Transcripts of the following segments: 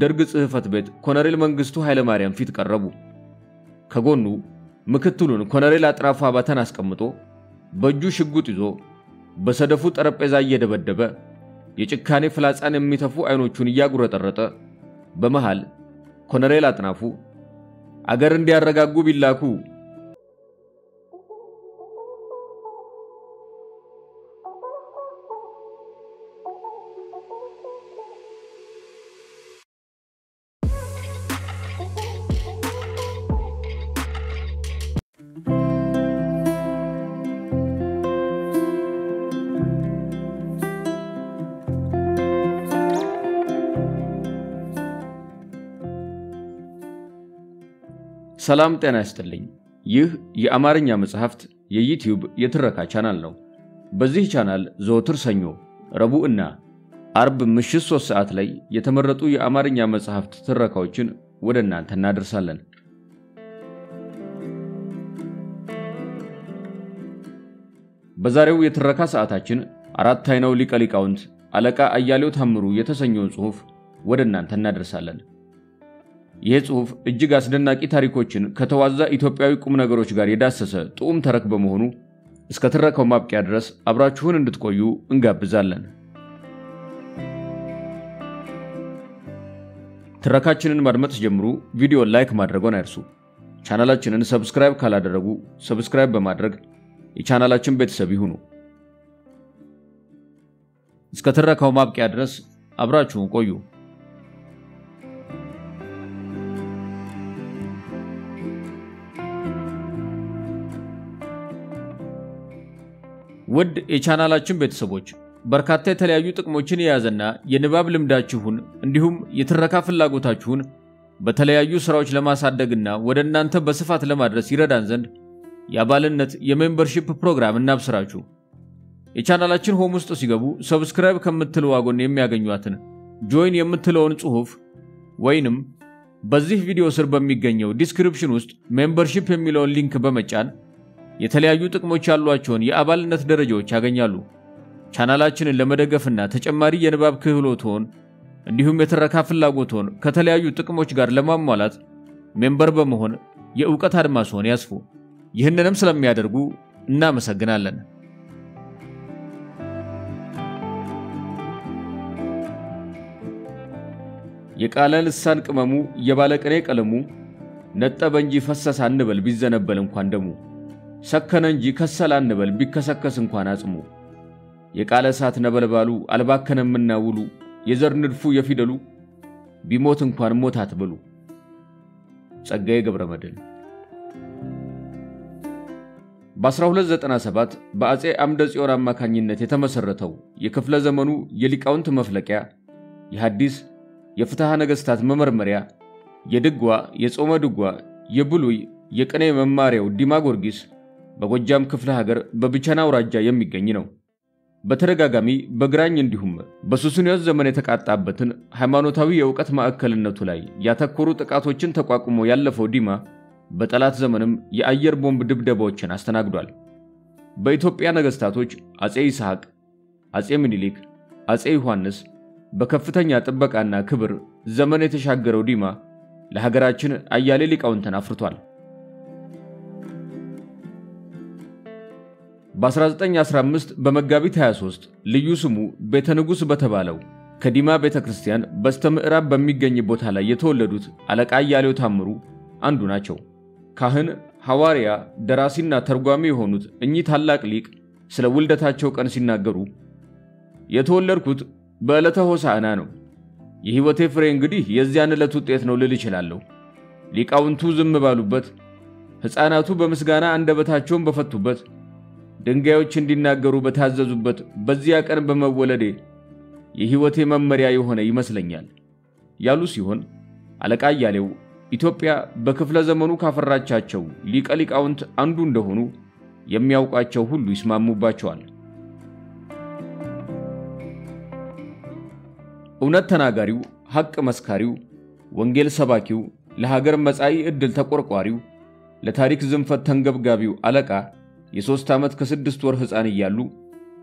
ደርግ ጽህፈት ቤት ኮሎኔል መንግስቱ ኃይለ ማርያም ፊት ቀረቡ። ከጎኑ ምክትሉን ኮሎኔል አጥራፉ አባተን አስቀምጦ በእጁ ሽጉጥ ይዞ በሰደፉ ጠረጴዛ እየደበደበ የጭካኔ ፍላጻን የሚተፉ አይኖቹን እያጉረጠረጠ በመሃል ኮሎኔል አጥናፉ አገር እንዲያረጋጉ ቢላኩ ሰላም ጤና ይስጥልኝ። ይህ የአማርኛ መጽሐፍት የዩቲዩብ የትረካ ቻናል ነው። በዚህ ቻናል ዘወትር ሰኞ፣ ረቡዕና አርብ ምሽት 3 ሰዓት ላይ የተመረጡ የአማርኛ መጽሐፍት ትረካዎችን ወደ እናንተ እናደርሳለን። በዛሬው የትረካ ሰዓታችን አራት አይናው ሊቀ ሊቃውንት አለቃ አያሌው ታምሩ የተሰኘውን ጽሑፍ ወደ እናንተ እናደርሳለን። ይህ ጽሑፍ እጅግ አስደናቂ ታሪኮችን ከተዋዛ ኢትዮጵያዊ ቁም ነገሮች ጋር የዳሰሰ ጥዑም ተረክ በመሆኑ እስከ ትረካው ማብቂያ ድረስ አብራችሁን እንድትቆዩ እንጋብዛለን። ትረካችንን ማድመጥ ጀምሩ። ቪዲዮ ላይክ ማድረግዎን አይርሱ። ቻናላችንን ሰብስክራይብ ካላደረጉ ሰብስክራይብ በማድረግ የቻናላችን ቤተሰብ ይሁኑ። እስከ ትረካው ማብቂያ ድረስ አብራችሁን ቆዩ። ውድ የቻናላችን ቤተሰቦች በርካታ የተለያዩ ጥቅሞችን የያዘና የንባብ ልምዳችሁን እንዲሁም የትረካ ፍላጎታችሁን በተለያዩ ስራዎች ለማሳደግና ወደ እናንተ በስፋት ለማድረስ ይረዳን ዘንድ የአባልነት የሜምበርሺፕ ፕሮግራም እናብስራችሁ። የቻናላችን ሆም ውስጥ ሲገቡ ሰብስክራይብ ከምትለው ዋጎን የሚያገኙአትን ጆይን የምትለውን ጽሑፍ ወይንም በዚህ ቪዲዮ ስር በሚገኘው ዲስክሪፕሽን ውስጥ ሜምበርሺፕ የሚለውን ሊንክ በመጫን የተለያዩ ጥቅሞች ያሏቸውን የአባልነት ደረጃዎች ያገኛሉ። ቻናላችንን ለመደገፍና ተጨማሪ የንባብ ክህሎቶን እንዲሁም የትረካ ፍላጎቶን ከተለያዩ ጥቅሞች ጋር ለማሟላት ሜምበር በመሆን የዕውቀት አድማስዎን ያስፉ። ይህንንም ስለሚያደርጉ እናመሰግናለን። የቃለ ልሳን ቅመሙ የባለቅኔ ቀለሙ ነጠበ እንጂ ፈሰሰ አንበል ቢዘነበል እንኳን ደሙ ሰከነ እንጂ ከሰለ አንበል ቢከሰከስ እንኳን አጽሙ የቃለ እሳት ነበልባሉ አልባከነምና ውሉ የዘር ንድፉ የፊደሉ ቢሞት እንኳን ሞት አትበሉ። ጸጋዬ ገብረመድኅን። በ1297 በአጼ አምደ ጽዮን አማካኝነት የተመሰረተው የክፍለ ዘመኑ የሊቃውንት መፍለቂያ የሐዲስ የፍትሐ ነገሥታት መመርመሪያ የድጓ የጾመ ድጓ የብሉይ የቅኔ መማሪያው ዲማ ጊዮርጊስ በጎጃም ክፍለ ሀገር በብቸና አውራጃ የሚገኝ ነው። በተደጋጋሚ በግራኝ እንዲሁም በሱስንዮስ ዘመን የተቃጣበትን ሃይማኖታዊ የዕውቀት ማዕከልነቱ ላይ ያተኮሩ ጥቃቶችን ተቋቁሞ ያለፈው ዲማ በጠላት ዘመንም የአየር ቦምብ ድብደባዎችን አስተናግዷል። በኢትዮጵያ ነገሥታቶች አጼ ይስሐቅ፣ አጼ ምኒልክ፣ አጼ ዮሐንስ በከፍተኛ ጥበቃና ክብር ዘመን የተሻገረው ዲማ ለሀገራችን አያሌ ሊቃውንትን አፍርቷል። በ1915 በመጋቢት 23 ልዩ ስሙ ቤተ ንጉሥ በተባለው ከዲማ ቤተክርስቲያን በስተምዕራብ በሚገኝ ቦታ ላይ የተወለዱት አለቃ አያሌው ታምሩ አንዱ ናቸው። ካህን፣ ሐዋርያ፣ ደራሲና ተርጓሚ የሆኑት እኚህ ታላቅ ሊቅ ስለ ውልደታቸው ቀን ሲናገሩ የተወለድኩት በዕለተ ሆሳዕና ነው። የሕይወቴ ፍሬ እንግዲህ የዚያን ዕለት ውጤት ነው ልል እችላለሁ። ሊቃውንቱ ዝም ባሉበት፣ ሕፃናቱ በምስጋና አንደበታቸውን በፈቱበት፣ ድንጋዮች እንዲናገሩ በታዘዙበት በዚያ ቀን በመወለዴ የሕይወቴ መመሪያ የሆነ ይመስለኛል ያሉ ሲሆን አለቃ አያሌው ኢትዮጵያ በክፍለ ዘመኑ ካፈራቻቸው ሊቀ ሊቃውንት አንዱ እንደሆኑ የሚያውቋቸው ሁሉ ይስማሙባቸዋል። እውነት ተናጋሪው፣ ሐቅ መስካሪው፣ ወንጌል ሰባኪው፣ ለሀገር መጻኢ ዕድል ተቆርቋሪው፣ ለታሪክ ዝንፈት ተንገብጋቢው አለቃ የ3 ዓመት ከ6 ወር ሕፃን እያሉ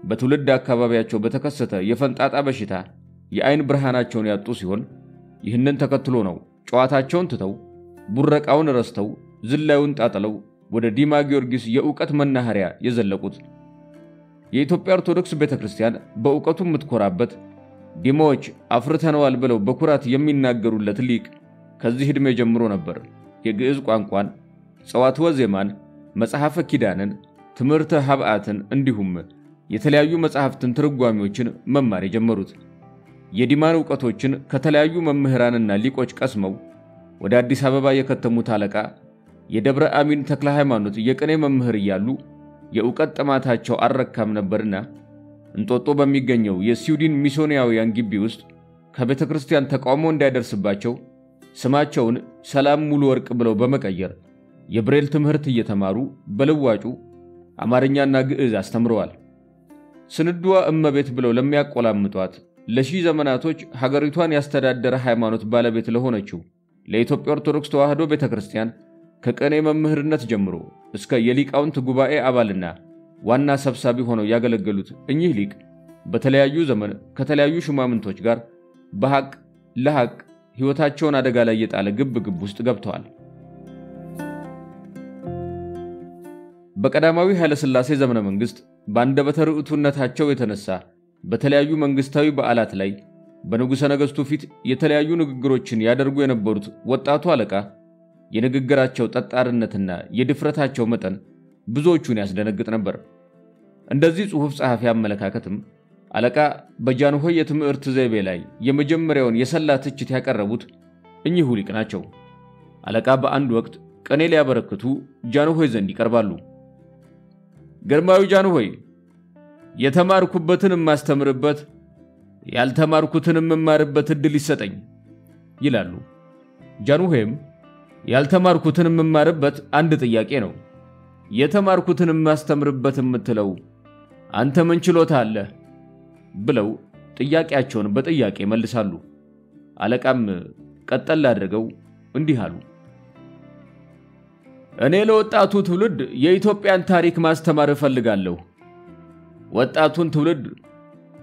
በትውልድ አካባቢያቸው በተከሰተ የፈንጣጣ በሽታ የአይን ብርሃናቸውን ያጡ ሲሆን ይህንን ተከትሎ ነው ጨዋታቸውን ትተው ቡረቃውን ረስተው ዝላዩን ጣጥለው ወደ ዲማ ጊዮርጊስ የዕውቀት መናኸሪያ የዘለቁት። የኢትዮጵያ ኦርቶዶክስ ቤተክርስቲያን በዕውቀቱ የምትኮራበት ዲማዎች አፍርተነዋል ብለው በኩራት የሚናገሩለት ሊቅ ከዚህ ዕድሜ ጀምሮ ነበር የግዕዝ ቋንቋን፣ ጸዋትወ ዜማን፣ መጽሐፈ ኪዳንን፣ ትምህርተ ሀብአትን እንዲሁም የተለያዩ መጽሐፍትን ትርጓሜዎችን መማር የጀመሩት። የዲማን ዕውቀቶችን ከተለያዩ መምህራንና ሊቆች ቀስመው ወደ አዲስ አበባ የከተሙት አለቃ የደብረ አሚን ተክለ ሃይማኖት የቅኔ መምህር እያሉ የዕውቀት ጥማታቸው አልረካም ነበርና እንጦጦ በሚገኘው የስዊድን ሚስዮናውያን ግቢ ውስጥ ከቤተ ክርስቲያን ተቃውሞ እንዳይደርስባቸው ስማቸውን ሰላም ሙሉ ወርቅ ብለው በመቀየር የብሬል ትምህርት እየተማሩ በልዋጩ አማርኛና ግዕዝ አስተምረዋል። ስንዱዋ እመቤት ብለው ለሚያቆላምጧት ለሺህ ዘመናቶች ሀገሪቷን ያስተዳደረ ሃይማኖት ባለቤት ለሆነችው ለኢትዮጵያ ኦርቶዶክስ ተዋሕዶ ቤተክርስቲያን ከቅኔ መምህርነት ጀምሮ እስከ የሊቃውንት ጉባኤ አባልና ዋና ሰብሳቢ ሆነው ያገለገሉት እኚህ ሊቅ በተለያዩ ዘመን ከተለያዩ ሹማምንቶች ጋር በሐቅ ለሐቅ ሕይወታቸውን አደጋ ላይ የጣለ ግብግብ ውስጥ ገብተዋል። በቀዳማዊ ኃይለ ሥላሴ ዘመነ መንግስት በአንደበተ ርቱዕነታቸው የተነሳ በተለያዩ መንግስታዊ በዓላት ላይ በንጉሠ ነገሥቱ ፊት የተለያዩ ንግግሮችን ያደርጉ የነበሩት ወጣቱ አለቃ የንግግራቸው ጠጣርነትና የድፍረታቸው መጠን ብዙዎቹን ያስደነግጥ ነበር። እንደዚህ ጽሑፍ ጸሐፊ አመለካከትም አለቃ በጃንሆይ የትምህርት ዘይቤ ላይ የመጀመሪያውን የሰላ ትችት ያቀረቡት እኚሁ ሊቅ ናቸው። አለቃ በአንድ ወቅት ቅኔ ሊያበረክቱ ጃንሆይ ዘንድ ይቀርባሉ። ግርማዊ ጃንሆይ፣ የተማርኩበትን ማስተምርበት ያልተማርኩትን መማርበት እድል ይሰጠኝ ይላሉ። ጃንሆይም ያልተማርኩትን መማርበት አንድ ጥያቄ ነው፣ የተማርኩትን ማስተምርበት የምትለው አንተ ምን ችሎታ አለ ብለው ጥያቄያቸውን በጥያቄ መልሳሉ። አለቃም ቀጠል አድርገው እንዲህ አሉ። እኔ ለወጣቱ ትውልድ የኢትዮጵያን ታሪክ ማስተማር እፈልጋለሁ። ወጣቱን ትውልድ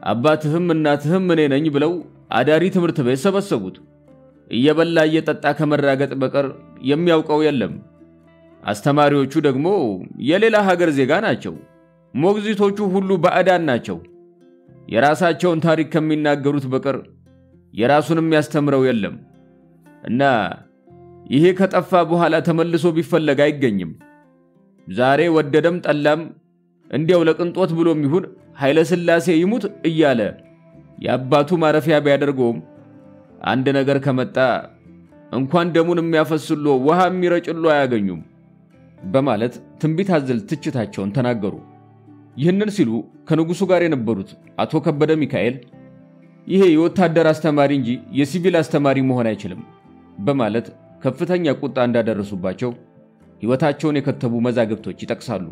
አባትህም እናትህም እኔ ነኝ ብለው አዳሪ ትምህርት ቤት ሰበሰቡት። እየበላ እየጠጣ ከመራገጥ በቀር የሚያውቀው የለም። አስተማሪዎቹ ደግሞ የሌላ ሀገር ዜጋ ናቸው። ሞግዚቶቹ ሁሉ ባዕዳን ናቸው። የራሳቸውን ታሪክ ከሚናገሩት በቀር የራሱንም ያስተምረው የለም እና ይሄ ከጠፋ በኋላ ተመልሶ ቢፈለግ አይገኝም። ዛሬ ወደደም ጠላም እንዲያው ለቅንጦት ብሎም ይሁን ኃይለ ሥላሴ ይሙት እያለ የአባቱ ማረፊያ ቢያደርገውም አንድ ነገር ከመጣ እንኳን ደሙን የሚያፈስሎ ውሃ የሚረጭሎ አያገኙም በማለት ትንቢት አዘል ትችታቸውን ተናገሩ። ይህንን ሲሉ ከንጉሱ ጋር የነበሩት አቶ ከበደ ሚካኤል ይሄ የወታደር አስተማሪ እንጂ የሲቪል አስተማሪ መሆን አይችልም በማለት ከፍተኛ ቁጣ እንዳደረሱባቸው ሕይወታቸውን የከተቡ መዛግብቶች ይጠቅሳሉ።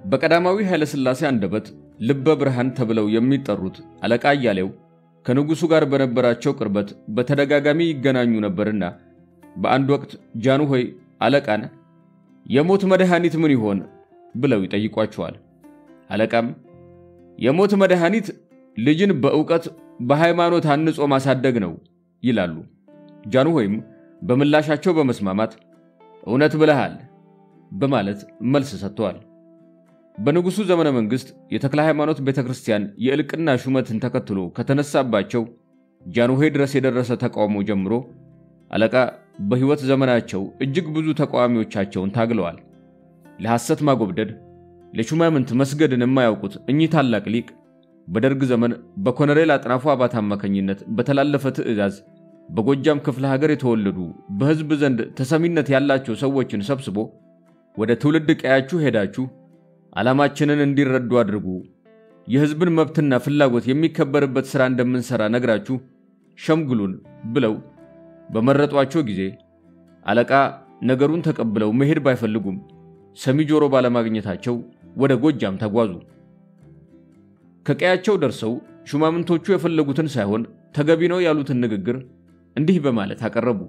በቀዳማዊ ኃይለ ሥላሴ አንደበት ልበ ብርሃን ተብለው የሚጠሩት አለቃ አያሌው ከንጉሱ ጋር በነበራቸው ቅርበት በተደጋጋሚ ይገናኙ ነበርና በአንድ ወቅት ጃንሆይ አለቃን የሞት መድኃኒት ምን ይሆን ብለው ይጠይቋቸዋል። አለቃም የሞት መድኃኒት ልጅን በዕውቀት በሃይማኖት አንጾ ማሳደግ ነው ይላሉ። ጃንሆይም በምላሻቸው በመስማማት እውነት ብለሃል በማለት መልስ ሰጥተዋል። በንጉሱ ዘመነ መንግስት የተክለ ሃይማኖት ቤተክርስቲያን የእልቅና ሹመትን ተከትሎ ከተነሳባቸው ጃንሆይ ድረስ የደረሰ ተቃውሞ ጀምሮ አለቃ በሕይወት ዘመናቸው እጅግ ብዙ ተቃዋሚዎቻቸውን ታግለዋል። ለሐሰት ማጎብደድ ለሹማምንት መስገድን የማያውቁት እኚህ ታላቅ ሊቅ በደርግ ዘመን በኮሎኔል አጥናፉ አባት አማካኝነት በተላለፈ ትዕዛዝ በጎጃም ክፍለ ሀገር የተወለዱ በሕዝብ ዘንድ ተሰሚነት ያላቸው ሰዎችን ሰብስቦ ወደ ትውልድ ቀያችሁ ሄዳችሁ ዓላማችንን እንዲረዱ አድርጉ፣ የሕዝብን መብትና ፍላጎት የሚከበርበት ሥራ እንደምንሰራ ነግራችሁ ሸምግሉን ብለው በመረጧቸው ጊዜ አለቃ ነገሩን ተቀብለው መሄድ ባይፈልጉም ሰሚ ጆሮ ባለማግኘታቸው ወደ ጎጃም ተጓዙ። ከቀያቸው ደርሰው ሹማምንቶቹ የፈለጉትን ሳይሆን ተገቢ ነው ያሉትን ንግግር እንዲህ በማለት አቀረቡ።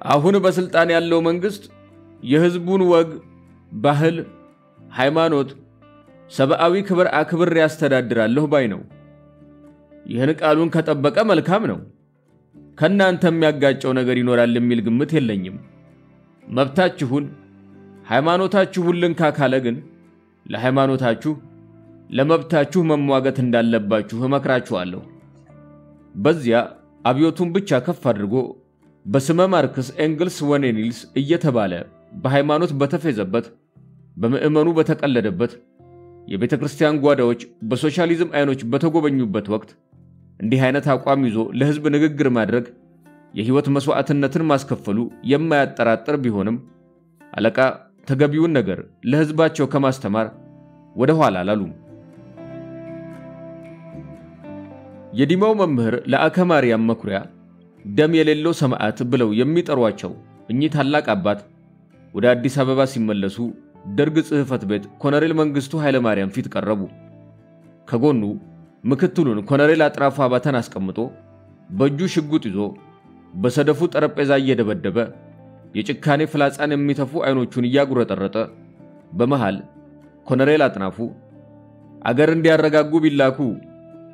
አሁን በስልጣን ያለው መንግስት የሕዝቡን ወግ፣ ባህል፣ ሃይማኖት፣ ሰብአዊ ክብር አክብር ያስተዳድራለሁ ባይ ነው ይህን ቃሉን ከጠበቀ መልካም ነው። ከናንተ የሚያጋጨው ነገር ይኖራል የሚል ግምት የለኝም። መብታችሁን ሃይማኖታችሁን ልንካ ካለ ግን ለሃይማኖታችሁ ለመብታችሁ መሟገት እንዳለባችሁ እመክራችኋለሁ። በዚያ አብዮቱን ብቻ ከፍ አድርጎ በስመ ማርክስ ኤንግልስ ወኔኒልስ እየተባለ በሃይማኖት በተፈዘበት በምእመኑ በተቀለደበት የቤተክርስቲያን ጓዳዎች በሶሻሊዝም አይኖች በተጎበኙበት ወቅት እንዲህ አይነት አቋም ይዞ ለህዝብ ንግግር ማድረግ የህይወት መስዋዕትነትን ማስከፈሉ የማያጠራጥር ቢሆንም አለቃ ተገቢውን ነገር ለህዝባቸው ከማስተማር ወደ ኋላ አላሉም። የዲማው መምህር ለአከ ማርያም መኩሪያ ደም የሌለው ሰማዕት ብለው የሚጠሯቸው እኚህ ታላቅ አባት ወደ አዲስ አበባ ሲመለሱ ደርግ ጽሕፈት ቤት ኮሎኔል መንግስቱ ኃይለ ማርያም ፊት ቀረቡ። ከጎኑ ምክትሉን ኮሎኔል አጥራፉ አባተን አስቀምጦ በእጁ ሽጉጥ ይዞ በሰደፉ ጠረጴዛ እየደበደበ የጭካኔ ፍላጻን የሚተፉ አይኖቹን እያጉረጠረጠ በመሃል ኮሎኔል አጥናፉ አገር እንዲያረጋጉ ቢላኩ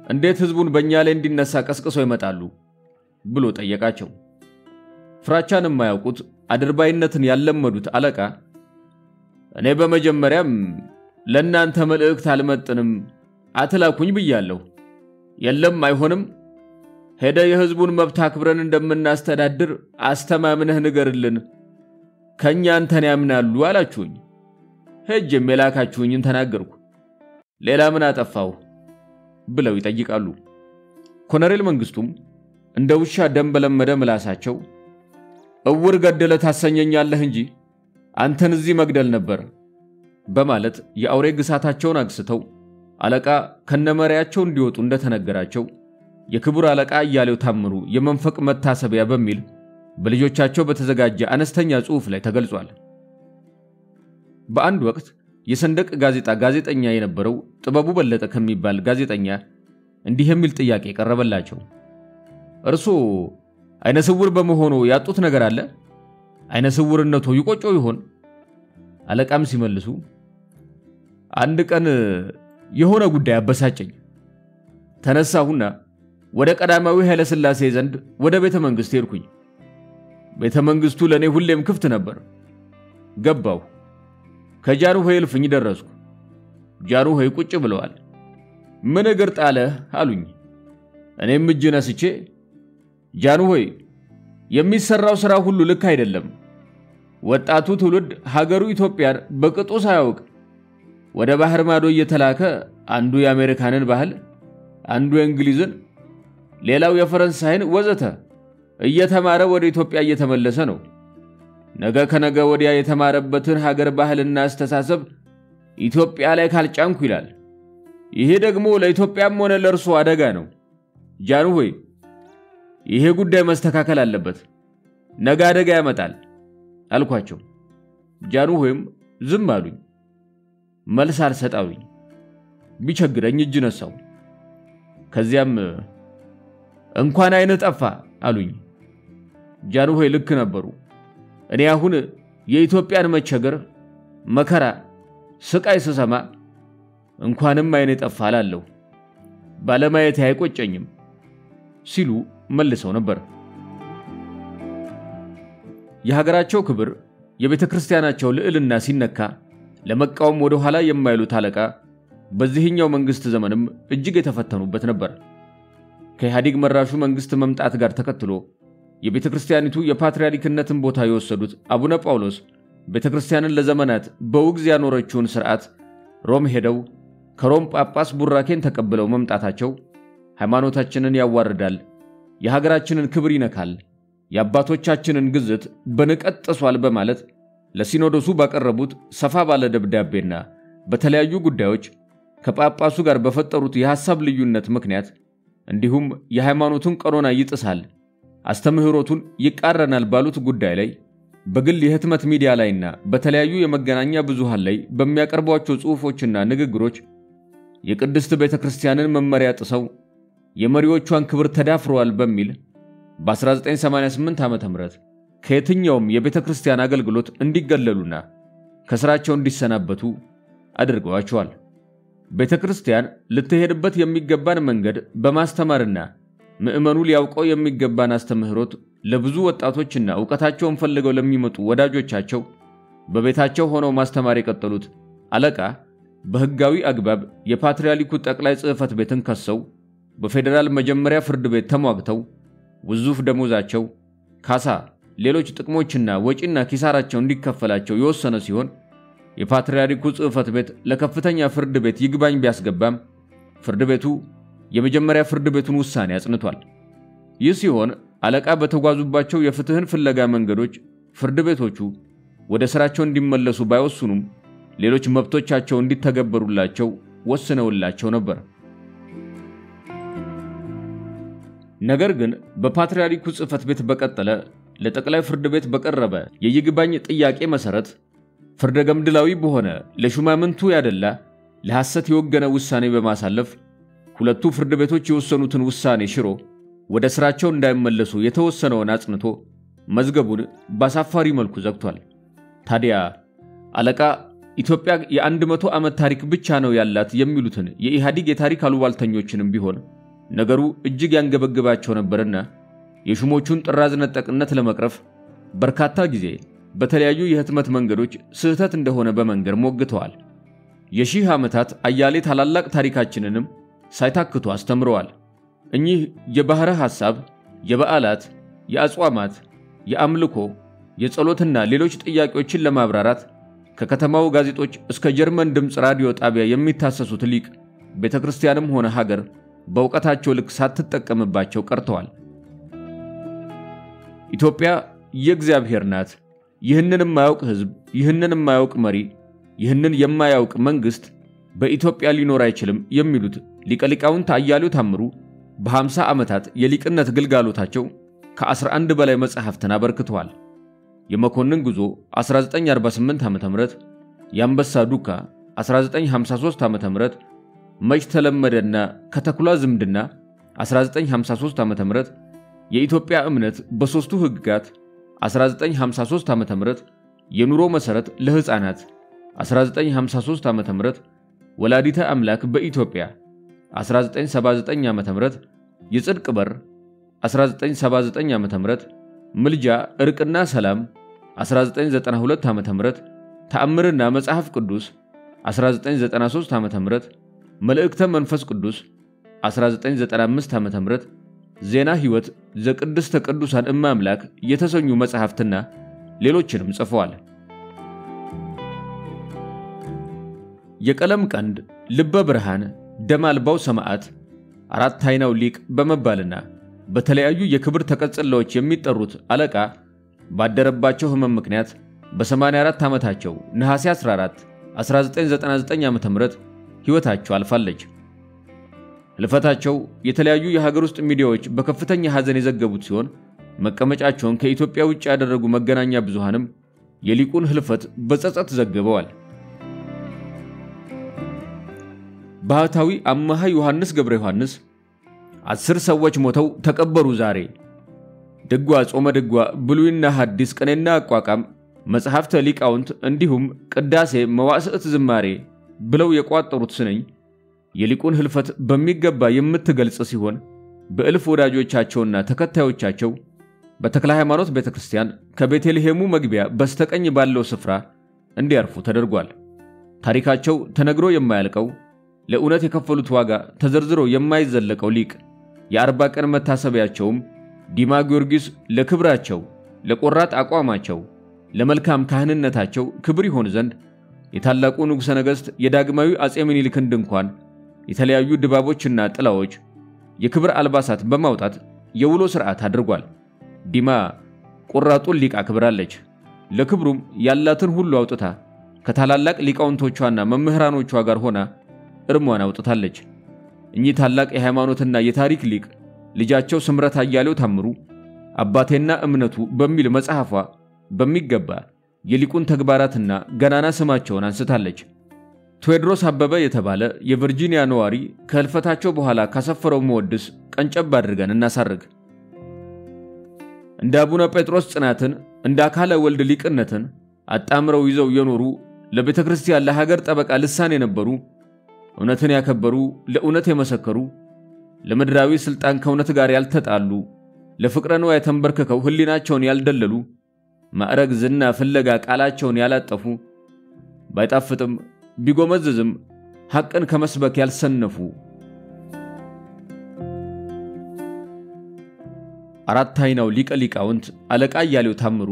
እንዴት ህዝቡን በእኛ ላይ እንዲነሳ ቀስቅሰው ይመጣሉ ብሎ ጠየቃቸው። ፍራቻን የማያውቁት አድርባይነትን ያለመዱት አለቃ እኔ በመጀመሪያም ለእናንተ መልእክት አልመጥንም አትላኩኝ ብያለሁ። የለም አይሆንም፣ ሄደ የህዝቡን መብት አክብረን እንደምናስተዳድር አስተማምነህ ንገርልን፣ ከኛ አንተን ያምናሉ አላችሁኝ። ሄጄም የላካችሁኝን ተናገርኩ፣ ሌላ ምን አጠፋው ብለው ይጠይቃሉ። ኮሎኔል መንግስቱም እንደ ውሻ ደም በለመደ ምላሳቸው እውር ገደለ ታሰኘኛለህ እንጂ አንተን እዚህ መግደል ነበር በማለት የአውሬ ግሳታቸውን አግስተው አለቃ ከነመሪያቸው እንዲወጡ እንደተነገራቸው የክቡር አለቃ እያሌው ታምሩ የመንፈቅ መታሰቢያ በሚል በልጆቻቸው በተዘጋጀ አነስተኛ ጽሑፍ ላይ ተገልጿል። በአንድ ወቅት የሰንደቅ ጋዜጣ ጋዜጠኛ የነበረው ጥበቡ በለጠ ከሚባል ጋዜጠኛ እንዲህ የሚል ጥያቄ ቀረበላቸው። እርሶ አይነ ስውር በመሆኑ ያጡት ነገር አለ? አይነ ስውርነቱ ይቆጮ ይሆን? አለቃም ሲመልሱ አንድ ቀን የሆነ ጉዳይ አበሳጨኝ። ተነሳሁና ወደ ቀዳማዊ ኃይለ ሥላሴ ዘንድ ወደ ቤተ መንግስት ሄድኩኝ። ቤተ መንግስቱ ለኔ ሁሌም ክፍት ነበር። ገባሁ። ከጃንሆይ እልፍኝ ደረስኩ። ጃንሆይ ቁጭ ብለዋል። ምን እግር ጣለህ አሉኝ። እኔም እጅ ነስቼ ጃንሆይ የሚሰራው ሥራ ሁሉ ልክ አይደለም። ወጣቱ ትውልድ ሀገሩ ኢትዮጵያን በቅጡ ሳያውቅ ወደ ባህር ማዶ እየተላከ አንዱ የአሜሪካንን ባህል፣ አንዱ የእንግሊዝን፣ ሌላው የፈረንሳይን ወዘተ እየተማረ ወደ ኢትዮጵያ እየተመለሰ ነው። ነገ ከነገ ወዲያ የተማረበትን ሀገር ባህልና አስተሳሰብ ኢትዮጵያ ላይ ካልጫንኩ ይላል። ይሄ ደግሞ ለኢትዮጵያም ሆነ ለእርሱ አደጋ ነው። ጃንሆይ ይሄ ጉዳይ መስተካከል አለበት፣ ነገ አደጋ ያመጣል አልኳቸው። ጃንሆይም ዝም አሉኝ። መልስ አልሰጣሉኝ። ቢቸግረኝ እጅ ነሳው። ከዚያም እንኳን አይነ ጠፋ አሉኝ። ጃንሆይ ልክ ነበሩ። እኔ አሁን የኢትዮጵያን መቸገር፣ መከራ፣ ስቃይ ስሰማ እንኳንም አይነ ጠፋ አላለሁ፣ ባለማየት አይቆጨኝም ሲሉ መልሰው ነበር። የሀገራቸው ክብር፣ የቤተክርስቲያናቸው ልዕልና ሲነካ ለመቃወም ወደ ኋላ የማይሉት አለቃ በዚህኛው መንግስት ዘመንም እጅግ የተፈተኑበት ነበር። ከኢህአዴግ መራሹ መንግስት መምጣት ጋር ተከትሎ የቤተክርስቲያኒቱ የፓትርያርክነትን ቦታ የወሰዱት አቡነ ጳውሎስ ቤተክርስቲያንን ለዘመናት በውግዝ ያኖረችውን ሥርዓት ሮም ሄደው ከሮም ጳጳስ ቡራኬን ተቀብለው መምጣታቸው ሃይማኖታችንን ያዋርዳል፣ የሀገራችንን ክብር ይነካል፣ የአባቶቻችንን ግዝት በንቀት ጥሷል በማለት ለሲኖዶሱ ባቀረቡት ሰፋ ባለ ደብዳቤና በተለያዩ ጉዳዮች ከጳጳሱ ጋር በፈጠሩት የሐሳብ ልዩነት ምክንያት እንዲሁም የሃይማኖቱን ቀኖና ይጥሳል፣ አስተምህሮቱን ይቃረናል ባሉት ጉዳይ ላይ በግል የህትመት ሚዲያ ላይና በተለያዩ የመገናኛ ብዙሃን ላይ በሚያቀርቧቸው ጽሑፎችና ንግግሮች የቅድስት ቤተክርስቲያንን መመሪያ ጥሰው የመሪዎቿን ክብር ተዳፍረዋል በሚል በ1988 ዓ.ም ከየትኛውም የቤተክርስቲያን አገልግሎት እንዲገለሉና ከስራቸው እንዲሰናበቱ አድርገዋቸዋል። ቤተክርስቲያን ልትሄድበት የሚገባን መንገድ በማስተማርና ምእመኑ ሊያውቀው የሚገባን አስተምህሮት ለብዙ ወጣቶችና ዕውቀታቸውን ፈልገው ለሚመጡ ወዳጆቻቸው በቤታቸው ሆነው ማስተማር የቀጠሉት አለቃ በሕጋዊ አግባብ የፓትርያርኩ ጠቅላይ ጽሕፈት ቤትን ከሰው በፌደራል መጀመሪያ ፍርድ ቤት ተሟግተው ውዙፍ ደሞዛቸው ካሳ ሌሎች ጥቅሞችና ወጪና ኪሳራቸው እንዲከፈላቸው የወሰነ ሲሆን የፓትርያርኩ ጽሕፈት ቤት ለከፍተኛ ፍርድ ቤት ይግባኝ ቢያስገባም ፍርድ ቤቱ የመጀመሪያ ፍርድ ቤቱን ውሳኔ አጽንቷል። ይህ ሲሆን አለቃ በተጓዙባቸው የፍትህን ፍለጋ መንገዶች ፍርድ ቤቶቹ ወደ ስራቸው እንዲመለሱ ባይወስኑም ሌሎች መብቶቻቸው እንዲተገበሩላቸው ወስነውላቸው ነበር። ነገር ግን በፓትርያርኩ ጽሕፈት ቤት በቀጠለ ለጠቅላይ ፍርድ ቤት በቀረበ የይግባኝ ጥያቄ መሰረት ፍርደ ገምድላዊ በሆነ ለሹማምንቱ ያደላ ለሐሰት የወገነ ውሳኔ በማሳለፍ ሁለቱ ፍርድ ቤቶች የወሰኑትን ውሳኔ ሽሮ ወደ ስራቸው እንዳይመለሱ የተወሰነውን አጽንቶ መዝገቡን በአሳፋሪ መልኩ ዘግቷል። ታዲያ አለቃ ኢትዮጵያ የ100 ዓመት ታሪክ ብቻ ነው ያላት የሚሉትን የኢህአዲግ የታሪክ አሉባልተኞችንም ቢሆን ነገሩ እጅግ ያንገበግባቸው ነበርና የሹሞቹን ጥራዝ ነጠቅነት ለመቅረፍ በርካታ ጊዜ በተለያዩ የህትመት መንገዶች ስህተት እንደሆነ በመንገር ሞግተዋል። የሺህ ዓመታት አያሌ ታላላቅ ታሪካችንንም ሳይታክቱ አስተምረዋል። እኚህ የባህረ ሐሳብ፣ የበዓላት፣ የአጽዋማት፣ የአምልኮ፣ የጸሎትና ሌሎች ጥያቄዎችን ለማብራራት ከከተማው ጋዜጦች እስከ ጀርመን ድምጽ ራዲዮ ጣቢያ የሚታሰሱት ሊቅ ቤተክርስቲያንም ሆነ ሀገር በእውቀታቸው ልክ ሳትጠቀምባቸው ቀርተዋል። ኢትዮጵያ የእግዚአብሔር ናት። ይህንን የማያውቅ ህዝብ፣ ይህንን የማያውቅ መሪ፣ ይህንን የማያውቅ መንግስት በኢትዮጵያ ሊኖር አይችልም የሚሉት ሊቀ ሊቃውንት አያሌው ታምሩ በ50 ዓመታት የሊቅነት ግልጋሎታቸው ከ11 በላይ መጽሐፍትን አበርክተዋል። የመኮንን ጉዞ 1948 ዓ.ም፣ የአንበሳ ዱካ 1953 ዓ.ም፣ መች ተለመደና ከተኩላ ዝምድና 1953 ዓ.ም፣ የኢትዮጵያ እምነት በሶስቱ ህግጋት 1953 ዓ.ም፣ የኑሮ መሰረት ለህፃናት 1953 ዓ.ም፣ ወላዲተ አምላክ በኢትዮጵያ 1979 ዓ.ም፣ የጽድቅ በር 1979 ዓ.ም፣ ምልጃ እርቅና ሰላም 1992 ዓ.ም፣ ተአምርና መጽሐፍ ቅዱስ 1993 ዓ.ም፣ መልእክተ መንፈስ ቅዱስ 1995 ዓ.ም፣ ዜና ህይወት ዘቅድስተ ቅዱሳን እማምላክ የተሰኙ መጽሐፍትና ሌሎችንም ጽፈዋል። የቀለም ቀንድ፣ ልበ ብርሃን፣ ደም አልባው ሰማዕት፣ አራት አይናው ሊቅ በመባልና በተለያዩ የክብር ተቀጽላዎች የሚጠሩት አለቃ ባደረባቸው ህመም ምክንያት በ84 ዓመታቸው ነሐሴ 14 1999 ዓ.ም ህይወታቸው አልፋለች። ህልፈታቸው የተለያዩ የሀገር ውስጥ ሚዲያዎች በከፍተኛ ሐዘን የዘገቡት ሲሆን መቀመጫቸውን ከኢትዮጵያ ውጭ ያደረጉ መገናኛ ብዙሃንም የሊቁን ህልፈት በጸጸት ዘግበዋል። ባህታዊ አማሃ ዮሐንስ ገብረ ዮሐንስ 10 ሰዎች ሞተው ተቀበሩ ዛሬ፣ ድጓ ጾመ ድጓ፣ ብሉይና ሐዲስ፣ ቅኔና አቋቋም፣ መጽሐፍተ ሊቃውንት እንዲሁም ቅዳሴ፣ መዋዕስዕት፣ ዝማሬ ብለው የቋጠሩት ስንኝ የሊቁን ህልፈት በሚገባ የምትገልጽ ሲሆን በእልፍ ወዳጆቻቸውና ተከታዮቻቸው በተክለ ሃይማኖት ቤተክርስቲያን ከቤተልሔሙ መግቢያ በስተቀኝ ባለው ስፍራ እንዲያርፉ ተደርጓል። ታሪካቸው ተነግሮ የማያልቀው ለእውነት የከፈሉት ዋጋ ተዘርዝሮ የማይዘለቀው ሊቅ የ40 ቀን መታሰቢያቸውም ዲማ ጊዮርጊስ ለክብራቸው፣ ለቆራጥ አቋማቸው፣ ለመልካም ካህንነታቸው ክብር ይሆን ዘንድ የታላቁ ንጉሠ ነገሥት የዳግማዊ አጼ ምኒልክን ድንኳን የተለያዩ ድባቦችና ጥላዎች፣ የክብር አልባሳት በማውጣት የውሎ ሥርዓት አድርጓል። ዲማ ቆራጡን ሊቅ አክብራለች። ለክብሩም ያላትን ሁሉ አውጥታ ከታላላቅ ሊቃውንቶቿና መምህራኖቿ ጋር ሆና እርሟን አውጥታለች። እኚህ ታላቅ የሃይማኖትና የታሪክ ሊቅ ልጃቸው ስምረት አያሌው ታምሩ አባቴና እምነቱ በሚል መጽሐፏ በሚገባ የሊቁን ተግባራትና ገናና ስማቸውን አንስታለች። ቴዎድሮስ አበበ የተባለ የቨርጂኒያ ነዋሪ ከህልፈታቸው በኋላ ካሰፈረው መወድስ ቀንጨብ አድርገን እናሳርግ። እንደ አቡነ ጴጥሮስ ጽናትን፣ እንደ አካለ ወልድ ሊቅነትን አጣምረው ይዘው የኖሩ ለቤተክርስቲያን ለሀገር ጠበቃ ልሳን የነበሩ እውነትን ያከበሩ ለእውነት የመሰከሩ ለምድራዊ ስልጣን ከእውነት ጋር ያልተጣሉ ለፍቅረ ንዋይ ተንበርክከው ህሊናቸውን ያልደለሉ ማዕረግ ዝና ፍለጋ ቃላቸውን ያላጠፉ ባይጣፍጥም ቢጎመዝዝም ሐቅን ከመስበክ ያልሰነፉ አራት አይናው ሊቀ ሊቃውንት አለቃ እያሌው ታምሩ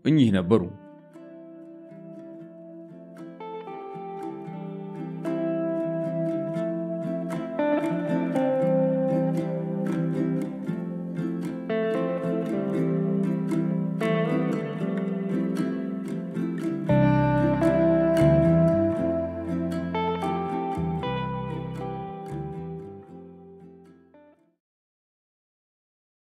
እኚህ ነበሩ።